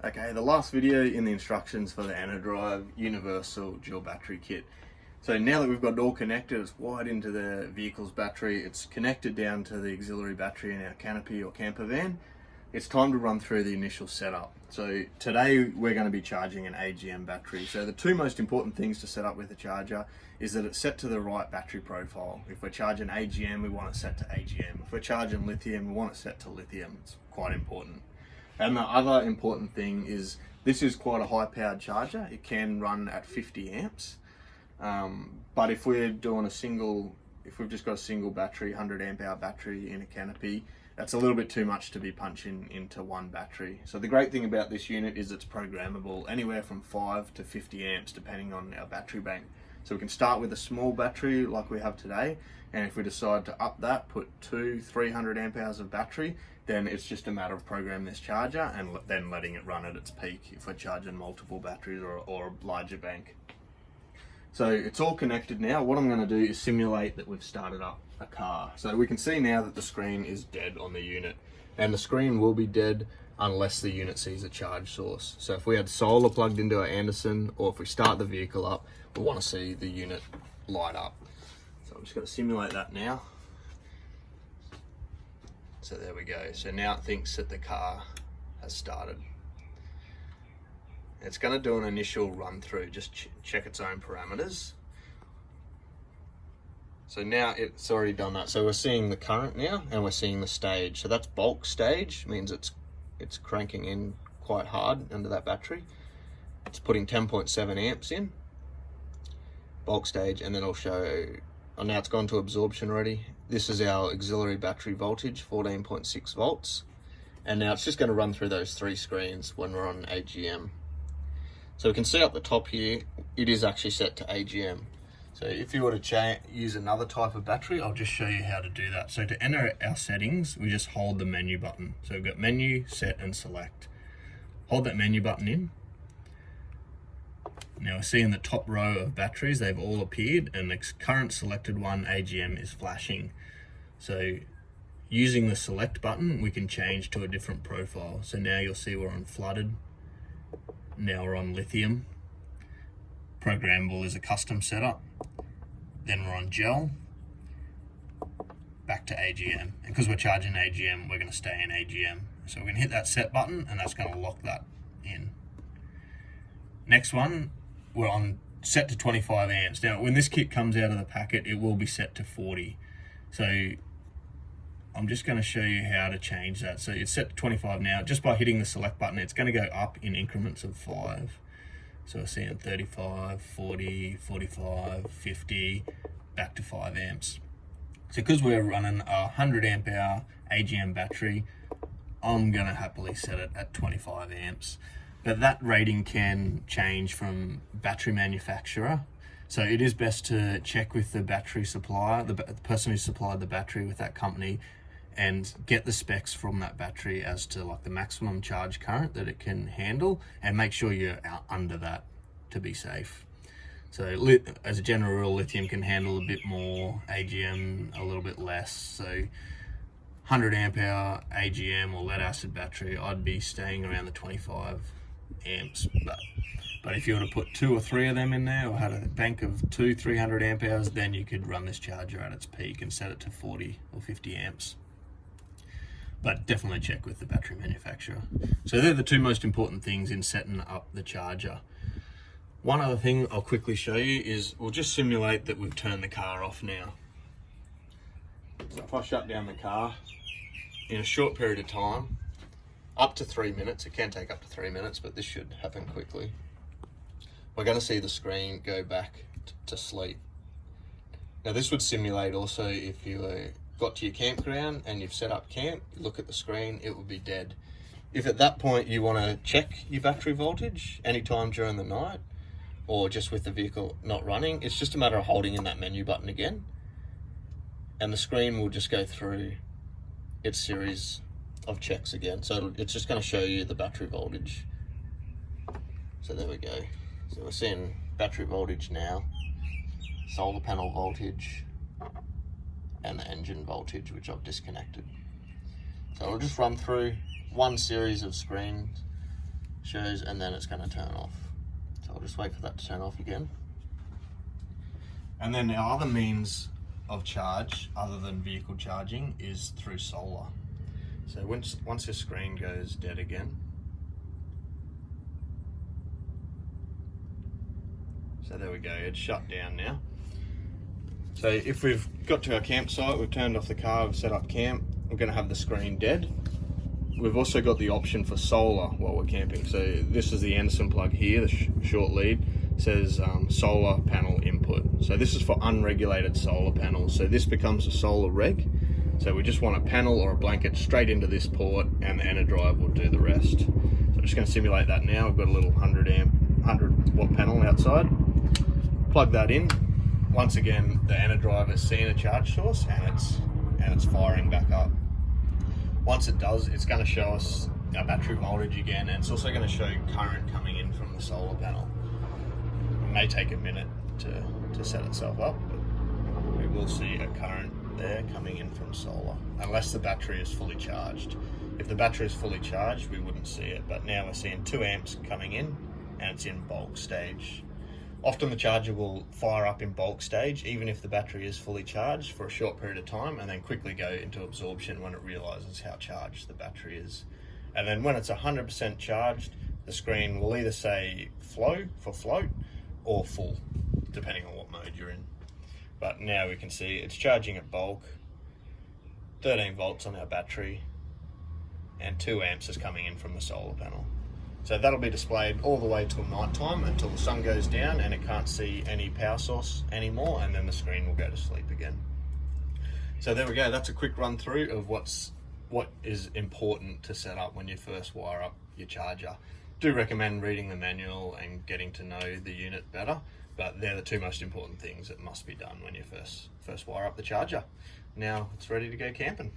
Okay, the last video in the instructions for the Enerdrive Universal Dual Battery Kit. So now that we've got it all connected, it's wired into the vehicle's battery, it's connected down to the auxiliary battery in our canopy or camper van, it's time to run through the initial setup. So today we're going to be charging an AGM battery. So the two most important things to set up with the charger is that it's set to the right battery profile. If we're charging AGM, we want it set to AGM. If we're charging lithium, we want it set to lithium. It's quite important. And the other important thing is this is quite a high powered charger. It can run at 50 amps. But if we're doing if we've just got a single battery, 100 amp hour battery in a canopy, that's a little bit too much to be punching into one battery. So the great thing about this unit is it's programmable anywhere from 5 to 50 amps depending on our battery bank. So we can start with a small battery like we have today, and if we decide to up that, put 300 amp hours of battery, then it's just a matter of programming this charger and then letting it run at its peak if we're charging multiple batteries or a larger bank. So it's all connected now. What I'm going to do is simulate that we've started up a car. So we can see now that the screen is dead on the unit, and the screen will be dead unless the unit sees a charge source. So if we had solar plugged into our Anderson, or if we start the vehicle up, we want to see the unit light up. So I'm just going to simulate that now. So there we go. So now it thinks that the car has started. It's going to do an initial run through, just check its own parameters. So now it's already done that. So we're seeing the current now, and we're seeing the stage. So that's bulk stage, means it's cranking in quite hard under that battery. It's putting 10.7 amps in, bulk stage, and then I'll show, oh, now it's gone to absorption already. This is our auxiliary battery voltage, 14.6 volts. And now it's just going to run through those three screens when we're on AGM. So we can see up the top here, it is actually set to AGM. So if you were to use another type of battery, I'll just show you how to do that. So to enter our settings, we just hold the menu button. So we've got menu, set, and select. Hold that menu button in. Now we're seeing the top row of batteries, they've all appeared, and the current selected one, AGM, is flashing. So using the select button, we can change to a different profile. So now you'll see we're on flooded. Now we're on lithium. Programmable is a custom setup. Then we're on gel. Back to AGM. And because we're charging AGM, we're going to stay in AGM. So we're going to hit that set button, and that's going to lock that in. Next one, we're on set to 25 amps. Now, when this kit comes out of the packet, it will be set to 40. So I'm just going to show you how to change that. So it's set to 25 now. Just by hitting the select button, it's going to go up in increments of 5. So we're seeing 35, 40, 45, 50, back to 5 amps. So because we're running a 100 amp hour AGM battery, I'm going to happily set it at 25 amps. But that rating can change from battery manufacturer. So it is best to check with the battery supplier, the person who supplied the battery with that company, and get the specs from that battery as to like the maximum charge current that it can handle, and make sure you're out under that to be safe. So as a general rule, lithium can handle a bit more, AGM a little bit less. So 100 amp hour AGM or lead acid battery, I'd be staying around the 25 amps. But if you were to put 2 or 3 of them in there, or had a bank of 300 amp hours, then you could run this charger at its peak and set it to 40 or 50 amps. But definitely check with the battery manufacturer. So they're the two most important things in setting up the charger. One other thing I'll quickly show you is we'll just simulate that we've turned the car off now. So if I shut down the car, in a short period of time, up to 3 minutes, it can take up to 3 minutes, but this should happen quickly. We're going to see the screen go back to sleep. Now this would simulate also if you got to your campground and you've set up camp, you look at the screen, it will be dead. If at that point you want to check your battery voltage anytime during the night, or just with the vehicle not running, it's just a matter of holding in that menu button again, and the screen will just go through its series of checks again. So it's just going to show you the battery voltage. So there we go. So we're seeing battery voltage now, solar panel voltage, and the engine voltage, which I've disconnected. So I'll just run through one series of screens shows, and then it's going to turn off. So I'll just wait for that to turn off again. And then our other means of charge, other than vehicle charging, is through solar. So once the screen goes dead again, so there we go, it's shut down now. So if we've got to our campsite, we've turned off the car, we've set up camp, we're going to have the screen dead. We've also got the option for solar while we're camping. So this is the Anderson plug here, the short lead. It says solar panel input. So this is for unregulated solar panels. So this becomes a solar reg. So we just want a panel or a blanket straight into this port, and the Enerdrive will do the rest. So I'm just going to simulate that now. I've got a little 100 watt panel outside. Plug that in. Once again, the Enerdrive has seen a charge source, and it's firing back up. Once it does, it's going to show us our battery voltage again, and it's also going to show current coming in from the solar panel. It may take a minute to set itself up, but we will see a current there coming in from solar, unless the battery is fully charged. If the battery is fully charged, we wouldn't see it, but now we're seeing 2 amps coming in, and it's in bulk stage. Often the charger will fire up in bulk stage, even if the battery is fully charged, for a short period of time, and then quickly go into absorption when it realizes how charged the battery is. And then when it's 100% charged, the screen will either say flow for float or full, depending on what mode you're in. But now we can see it's charging at bulk, 13 volts on our battery, and 2 amps is coming in from the solar panel. So that'll be displayed all the way till night time, until the sun goes down and it can't see any power source anymore, and then the screen will go to sleep again. So there we go, that's a quick run through of what is important to set up when you first wire up your charger. Do recommend reading the manual and getting to know the unit better, but they're the 2 most important things that must be done when you first wire up the charger. Now it's ready to go camping.